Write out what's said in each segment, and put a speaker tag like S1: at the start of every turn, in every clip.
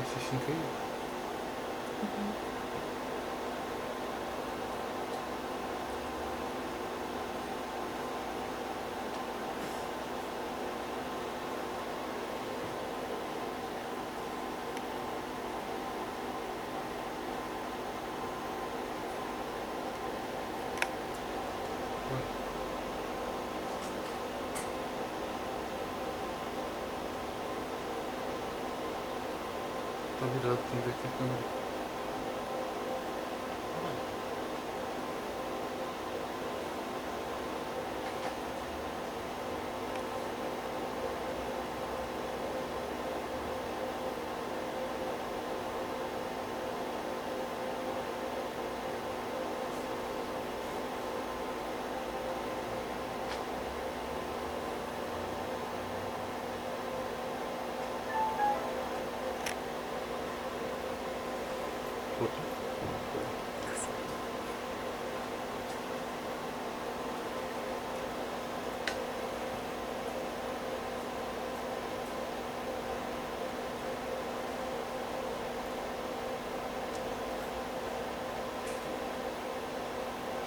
S1: Assassin's Creed. Tá virado, tem que ver aqui a câmera.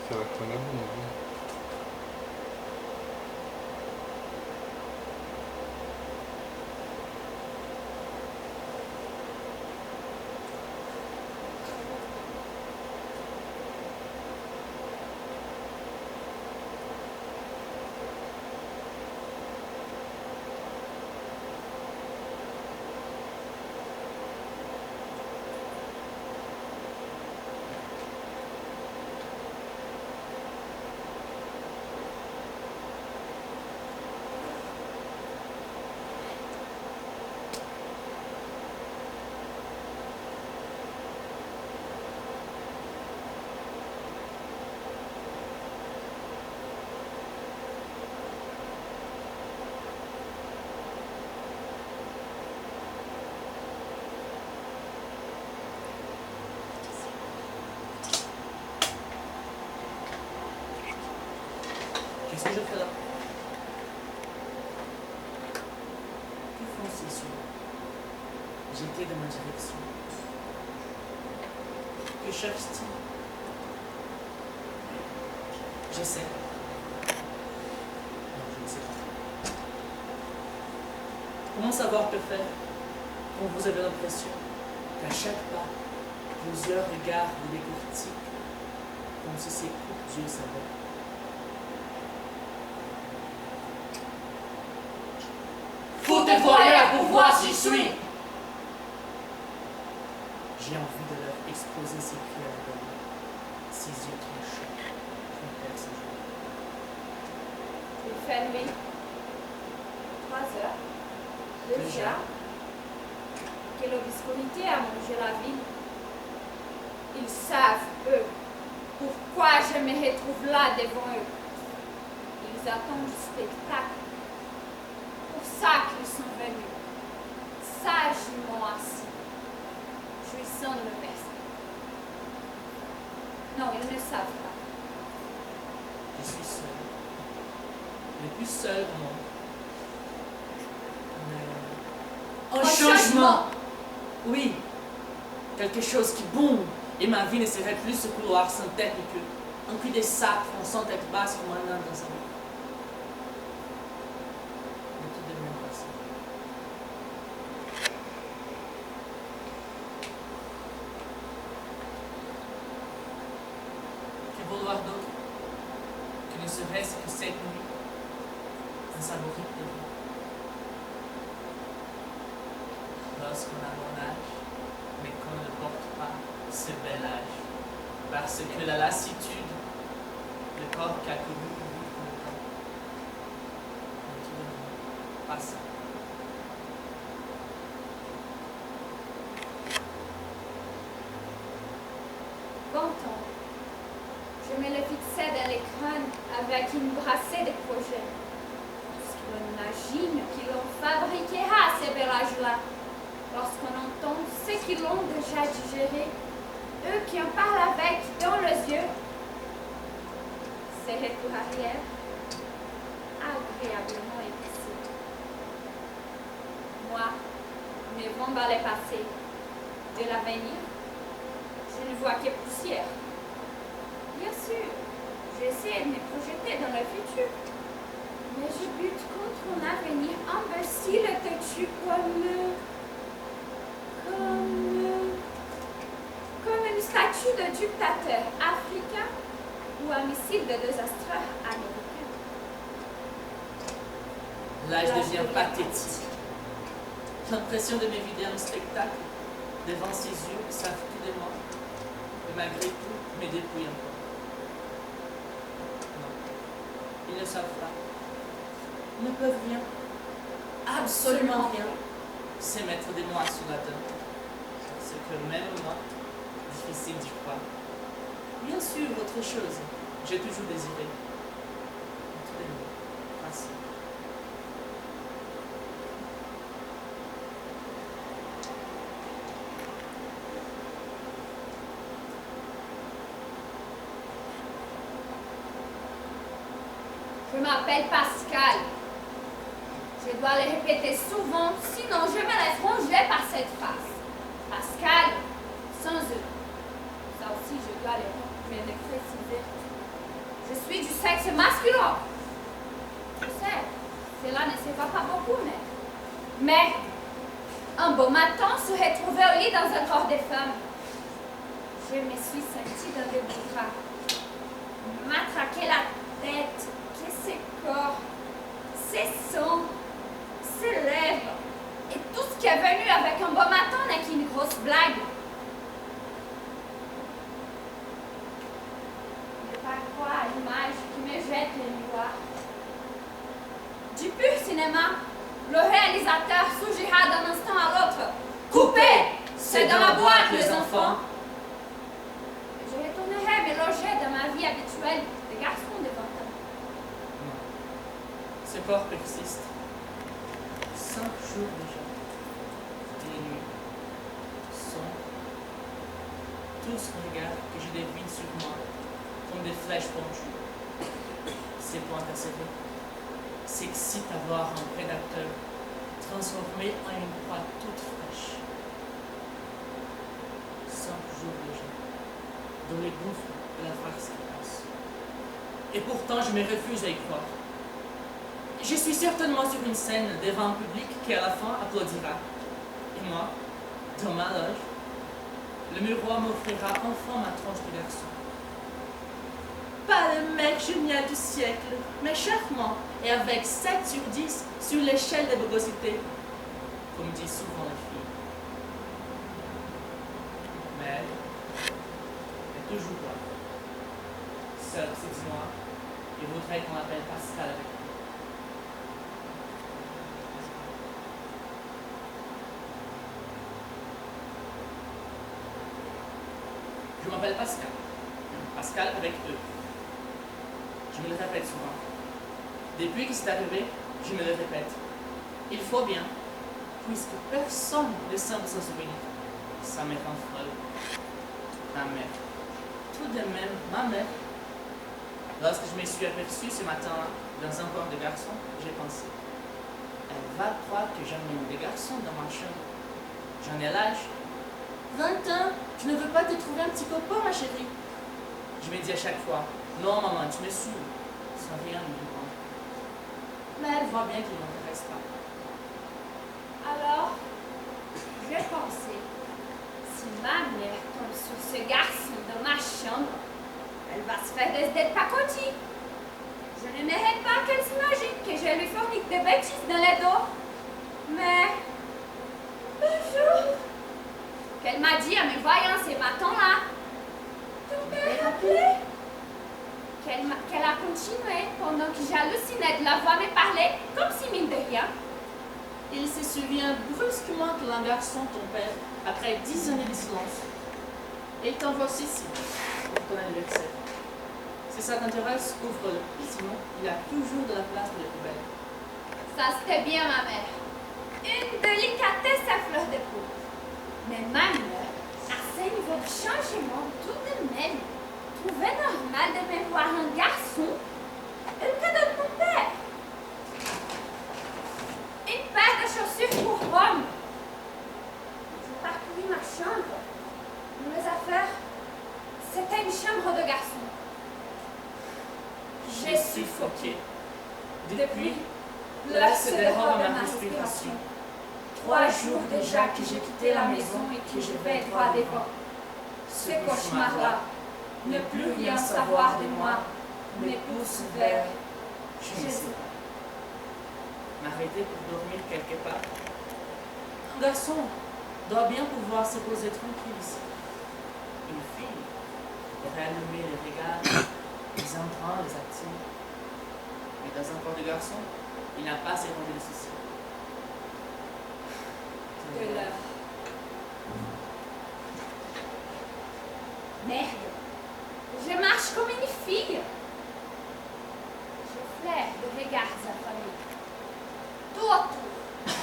S1: Será que foi na bunda?
S2: Qu'est-ce que je fais là? Que font ces yeux? Jetés dans ma direction. Que cherche-t-il? Je sais. Non, je ne sais pas. Comment savoir que faire quand vous avez l'impression qu'à chaque pas, plusieurs regards vous décortiquent comme si ces coups d'yeux savaient? Faut te voir pour voir si je suis. J'ai envie de leur exposer ces cris à la gueule, ces yeux tranchés, trompèrent ses jours.
S3: Il fait nuit. 3 heures. Déjà. Que l'obscurité a mangé la ville. Ils savent, eux, pourquoi je me retrouve là devant eux. Ils attendent le spectacle. Pour ça qu'ils sont venus, sagement assis, jouissant de me verser. Non, ils ne savent pas.
S2: Je suis seul. Le plus seul au monde. Mais... un changement! Oui, quelque chose qui boum, et ma vie ne serait plus ce couloir sans tête ni queue. Un cul-de-sac fonçant tête basse comme un âne dans sa vie. Mais tout devient passé. Que vouloir d'autre que ne serait-ce que cette nuit, un sabori de vie. Lorsqu'on a mon âge, mais qu'on ne porte pas ce bel âge, parce que la lassitude, le corps qui a connu le temps, mais tout de même, pas ça.
S3: Content. Je me le fixais dans les crânes avec une brassée de projets. Parce qu'on imagine qu'ils l'ont fabriqué à ces bel âge-là. Lorsqu'on entend ceux qui l'ont déjà digéré, eux qui en parlent avec dans les yeux, c'est retour arrière, agréablement épicé. Moi, mes bombes allaient passer, de l'avenir, je ne vois que poussière. Bien sûr, j'essaie de me projeter dans le futur, mais je bute contre un avenir imbécile et têtu comme une statue de dictateur africain ou un missile de désastre américain.
S2: L'âge devient pathétique. L'impression de me vider un spectacle devant ses yeux savent tout de moi, et malgré tout, me dépouille encore. Non, ils ne savent pas. Ils ne peuvent rien, absolument rien, se mettre de moi sous la dent. Ce que même moi, difficile d'y croire. Bien sûr, autre chose, j'ai toujours désiré. Tout de moi, facile.
S3: Je m'appelle Pascal. Je dois le répéter souvent, sinon je me laisse ronger par cette phrase. Pascal, sans eux. Ça aussi, je dois le préciser. Je suis du sexe masculin. Je sais, cela ne se voit pas beaucoup, mais un beau matin se retrouver au lit dans un corps de femme. Je me suis sentie dans des bras. M'attraquer la tête, que ses corps, ses sons, ses lèvres, et tout ce qui est venu avec un beau matin n'est qu'une grosse blague. Ne pas croire à l'image qui me jette le miroir. Du pur cinéma, le réalisateur suggéra d'un instant à l'autre. Coupez! C'est dans la boîte, les enfants! Je retournerai me loger dans ma vie habituelle de garçon de 20 ans.
S2: Non. Ce corps persiste. 5 jours déjà. Des nuits. Sombres. Tous regardent que je devine sur moi comme des flèches penchues. Ces points acérés s'excitent à voir un prédateur transformé en une proie toute fraîche. 5 jours déjà, dans les gouffres de la farce qui passe. Et pourtant, je me refuse à y croire. Je suis certainement sur une scène devant un public qui à la fin applaudira. Et moi, dans ma loge, le miroir m'offrira enfin ma tranche de garçon. Pas le mec génial du siècle, mais charmant et avec 7 sur 10 sur l'échelle de bogosité, comme disent souvent les filles. Mais elle est toujours là, seule ces 10 mois, et voudrait qu'on l'appelle Pascal avec lui. Je m'appelle Pascal. Pascal avec eux. Je me le répète souvent. Depuis que c'est arrivé, je me le répète. Il faut bien, puisque personne ne semble s'en souvenir. Ça me rend folle. Ma mère. Tout de même, ma mère. Lorsque je me suis aperçu ce matin-là, dans un corps de garçon, j'ai pensé, elle va croire que j'emmène des garçons dans ma chambre. J'en ai l'âge. 20 ans, tu ne veux pas te trouver un petit copain, ma chérie? Je me dis à chaque fois, non maman, tu me saoules, sans rien me répondre. Mais elle voit bien qu'il ne m'intéresse pas.
S3: Alors, j'ai pensé, si ma mère tombe sur ce garçon dans ma chambre, elle va se faire des pacotis. Je ne mérite pas qu'elle s'imagine que je lui fournis des bêtises dans le dos. Mais, un jour, qu'elle m'a dit en me voyant ce matin-là, tout m'est rappelé. Qu'elle a continué pendant que j'hallucinais de la voir me parler comme si mine de rien.
S2: Il se souvient brusquement que l'un garçon, ton père, après 10 années de silence, et il t'envoie ceci pour ton anniversaire. Si ça t'intéresse, ouvre-le. Sinon, il y a toujours de la place pour les poubelles.
S3: Ça, c'était bien ma mère. Une délicatesse à fleur de peau. Mais ma mère, à ce niveau de changement, tout de même, trouvait normal de me voir un garçon, le cadeau de mon père. Une paire de chaussures pour homme. Je parcouris ma chambre, mes affaires, c'était une chambre de garçon.
S2: J'ai suffoqué. Depuis,
S3: là se dérobe ma respiration. 3 jours déjà que j'ai quitté la maison et que je vais droit devant. Ce cauchemar-là, ne plus rien savoir de moi, me pousse vers,
S2: Je ne sais pas. M'arrêter pour dormir quelque part. Un garçon doit bien pouvoir se poser tranquille ici. Une fille pourrait allumer les regards, les entrants, les actifs. Mais dans un corps de garçon, il n'a pas ces rendus de soucis.
S3: de l'heure. Merde, je marche comme une fille. Je flaire de regards affamés. Tout autour,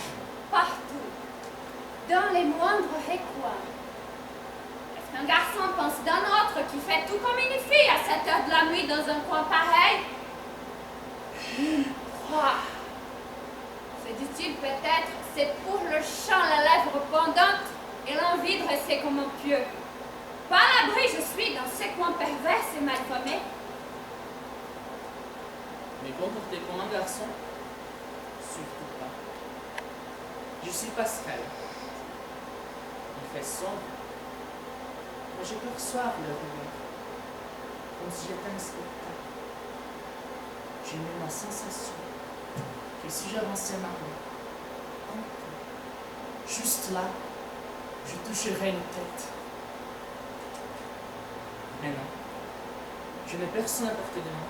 S3: partout, dans les moindres recoins. Est-ce qu'un garçon pense d'un autre qui fait tout comme une fille à 7 heures de la nuit dans un coin pareil? Une proie. Se dit-il peut-être, c'est pour le chant la lèvre pendante et l'envie de rester comme un pieu. Pas à l'abri je suis dans ces coins pervers et malfamés.
S2: Mais comporter comme un garçon, surtout pas. Je suis Pascal. Il fait sombre, mais je peux perçois leur regard, comme si j'étais un spectacle. J'ai eu la sensation que si j'avançais ma main, un peu, juste là, je toucherais une tête. Mais non, je n'ai personne à portée de moi.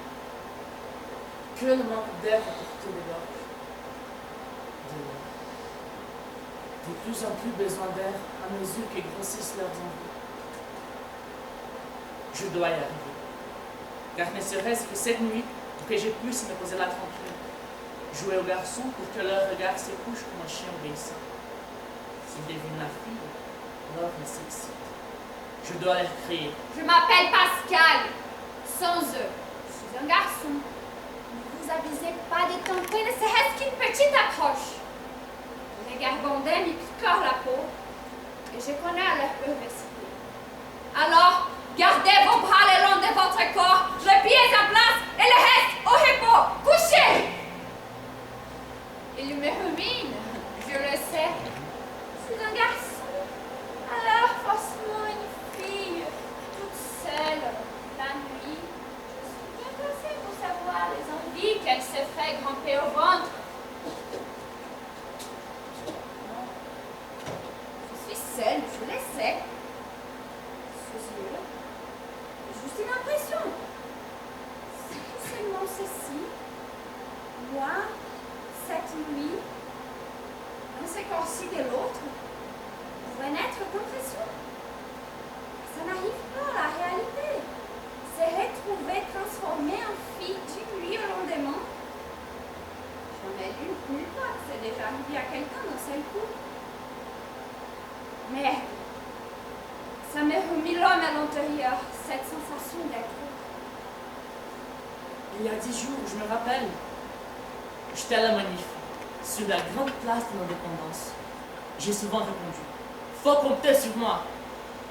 S2: Que le manque d'air à portée de l'orge. De plus en plus besoin d'air à mesure que grossissent leurs envies. Je dois y arriver. Car ne serait-ce que cette nuit, pour que je puisse me poser là tranquille, jouer aux garçons pour que leur regard se couche comme un chien obéissant. S'ils devinent la fille, alors ils s'excitent. Je dois leur crier.
S3: Je m'appelle Pascal. Sans eux, je suis un garçon. Ne vous avisez pas de tenter ne serait-ce qu'une petite approche. Les regards bandés m'y picorent la peau et je connais leur perversité. Alors, gardez vos bras le long de votre corps, les pieds en place et le reste au repos. Couchez! Il me rumine, je le sais. Je suis un garçon. Alors, forcément une fille, toute seule, la nuit. Je suis bien placée pour savoir les envies qu'elle se ferait grimper au ventre. Non. Je suis seule, je le sais. Ceci, juste une impression. C'est seulement ceci. Moi, cette nuit, dans ce corps-ci de l'autre, pourrait naître compression. Ça n'arrive pas à la réalité. Se retrouver transformé en fille d'une nuit au lendemain. J'en ai lu nulle part que c'est déjà arrivé à quelqu'un d'un seul coup. Merde. Ça me remet l'homme à l'intérieur, cette sensation d'être.
S2: Il y a 10 jours, je me rappelle, j'étais à la manif, sur la grande place de l'indépendance. J'ai souvent répondu, faut compter sur moi.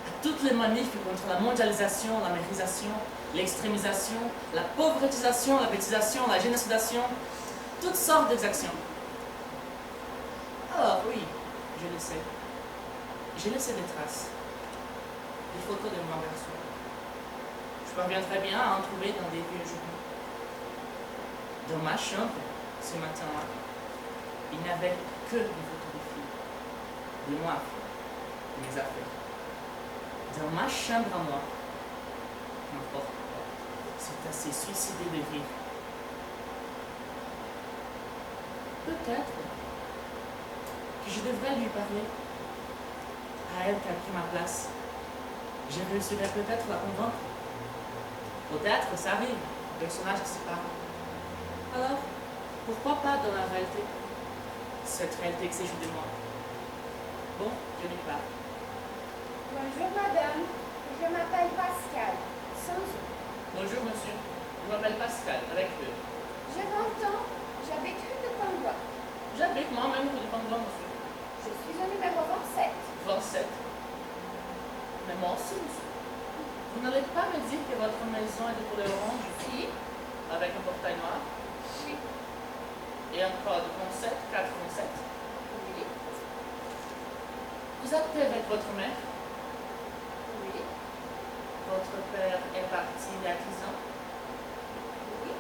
S2: À toutes les manifs contre la mondialisation, la mérisation, l'extrémisation, la pauvretisation, la bêtisation, la génocidation, toutes sortes d'exactions. Alors oui, je le sais. J'ai laissé des traces. Des photos de moi garçon. Je parviens très bien à en trouver dans des vieux journaux. Dans ma chambre, ce matin-là, il n'y avait que des photos de filles. De moi, de mes affaires. Dans ma chambre à moi, n'importe quoi, c'est assez suicidé de rire. Peut-être que je devrais lui parler. À elle qui a pris ma place. Je réussirais peut-être la convaincre. Peut-être, ça arrive, personnages qui se parlent. Alors, pourquoi pas dans la réalité? Cette réalité qui s'éjoue de moi. Bon, je lui parle.
S3: Bonjour madame, je m'appelle Pascal. Sans eux.
S2: Bonjour monsieur, je m'appelle Pascal, avec eux.
S3: J'ai 20 ans, j'habite rue de Pangua.
S2: J'habite moi-même rue du Pangua, monsieur.
S3: Je suis au numéro 27.
S2: 27. Mais moi aussi, monsieur. Vous n'allez pas me dire que votre maison est de couleur orange?
S3: Si.
S2: Avec un portail noir?
S3: Oui.
S2: Et un code 27 407?
S3: Oui.
S2: Vous habitez avec votre mère?
S3: Oui.
S2: Votre père est parti il y a 10 ans?
S3: Oui.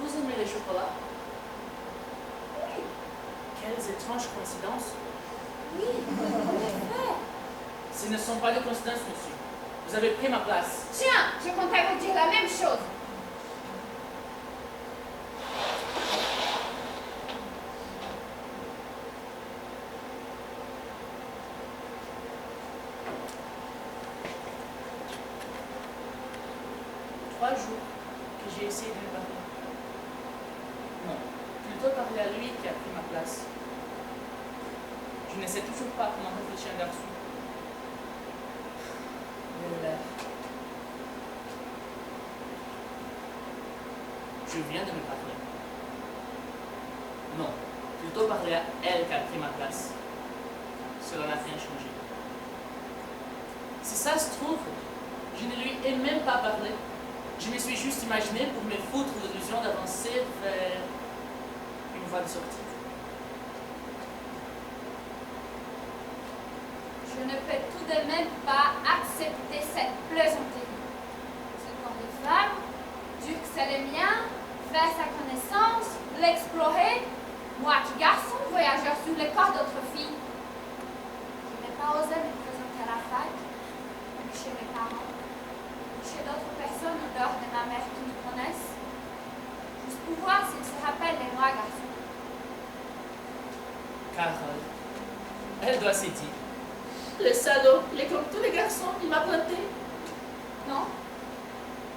S2: Vous aimez les chocolats?
S3: Oui.
S2: Quelles étranges coïncidences!
S3: Oui. En effet.
S2: Ce ne sont pas des coïncidences, monsieur. Vous avez pris ma place.
S3: Tiens, je comptais vous dire la même chose.
S2: Trois jours que j'ai essayé de lui parler. Non, plutôt parler à lui qui a pris ma place. Je ne sais toujours pas comment réfléchir un garçon. Je viens de me parler. Non, plutôt parler à elle qui a pris ma place. Cela n'a rien changé. Si ça se trouve, je ne lui ai même pas parlé. Je me suis juste imaginé pour me foutre l'illusion d'avancer vers une voie de sortie.
S3: Je ne peux tout de même pas accepter cette plaisanterie. Ce corps de femme, dur que c'est le mien, faire sa connaissance, l'explorer, moi qui garçon, voyageur sur le corps d'autres filles. Je n'ai pas osé me présenter à la fac, ni chez mes parents, ni chez d'autres personnes en dehors de ma mère qui me connaissent, juste pour voir s'ils se rappellent de moi, garçon.
S2: Carole, elle doit se dire. Le salaud, il est comme tous les garçons, il m'a planté.
S3: Non,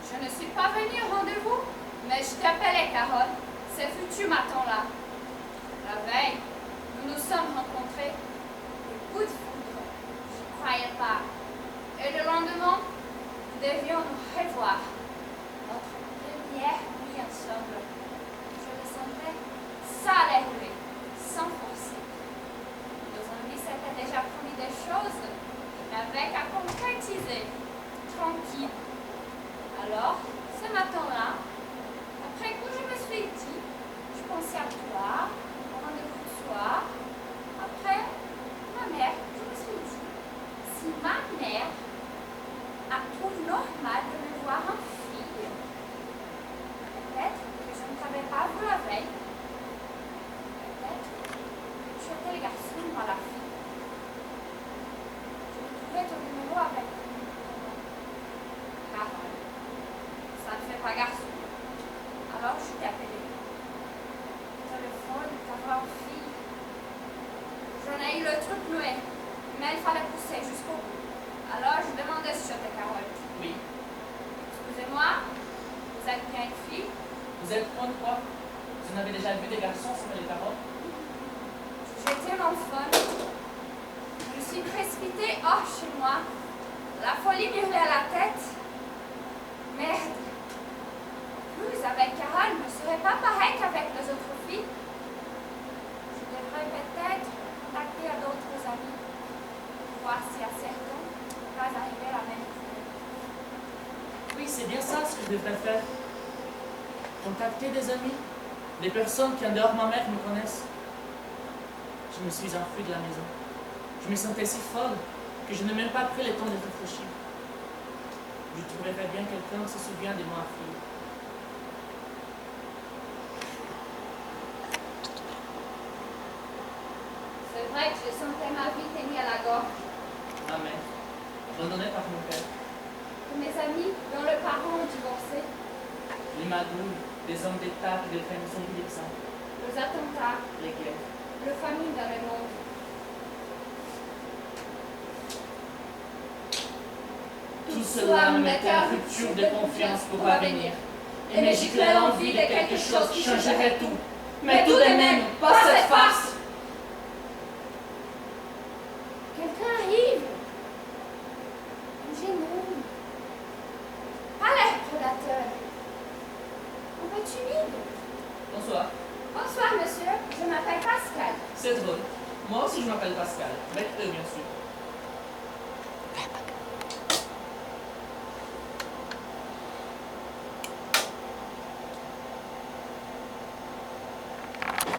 S3: je ne suis pas venue au rendez-vous, mais je t'appelais Carole. Ce fut tu m'attends là. La veille, nous nous sommes rencontrés. Le coup de foudre, je ne croyais pas. Et le lendemain, nous devions nous revoir. Notre première nuit ensemble. Je le sentais, ça allait rouler, sans forcer. Nos amis s'étaient déjà promis des choses, il n'avait qu'à concrétiser, tranquille. Alors, ce matin-là, après coup, je me suis dit, je pensais à toi, au rendez-vous de soir. Après, ma mère, je me suis dit, si ma mère trouve normal de me voir en fille, peut-être que je ne t'avais pas vu la veille. Peut-être que tu étais le garçon, moi la fille. Je trouvais ton numéro avec Carole. Ça ne fait pas garçon. Alors je t'ai appelé. Téléphone, ta voix en fille. J'en ai eu le truc noué, mais il fallait pousser jusqu'au bout. Alors je demandais si j'étais Carole.
S2: Oui.
S3: Excusez-moi, vous êtes bien une fille?
S2: Vous êtes con de quoi? Vous en avez déjà vu des garçons sur les paroles?
S3: J'étais l'enfant. Je suis précipitée hors chez moi. La folie m'y hurlait à la tête. Merde. Plus avec Carole ne serait pas pareil qu'avec les autres filles. Je devrais peut-être contacter à d'autres amis pour voir si à certains ne peut pas arriver la même chose.
S2: Oui, c'est bien ça ce que je devrais faire. Contacter des amis, des personnes qui en dehors de ma mère me connaissent. Je me suis enfuie de la maison. Je me sentais si folle que je n'ai même pas pris le temps de réfléchir. Je trouverais bien quelqu'un qui se souvient de moi, fille.
S3: C'est vrai que je sentais ma vie tenue à la gorge.
S2: Ma mère, abandonnée par mon père.
S3: Que mes amis, dont le parent ont divorcé,
S2: Les magouilles, les hommes d'État qui défendent son vie d'exemple.
S3: les attentats,
S2: Les guerres.
S3: le famine dans le monde.
S2: Tout cela me mettait en rupture de confiance pour l'avenir. Et me giclait l'envie de quelque chose qui changerait tout. Mais tout de même, pas cette farce.
S3: Quelqu'un arrive. Un jeune homme. Pas l'air prédateur. Un peu timide.
S2: Bonsoir.
S3: Bonsoir, monsieur. Je m'appelle Pascal.
S2: C'est drôle. Moi aussi je m'appelle Pascal. Avec eux, bien sûr.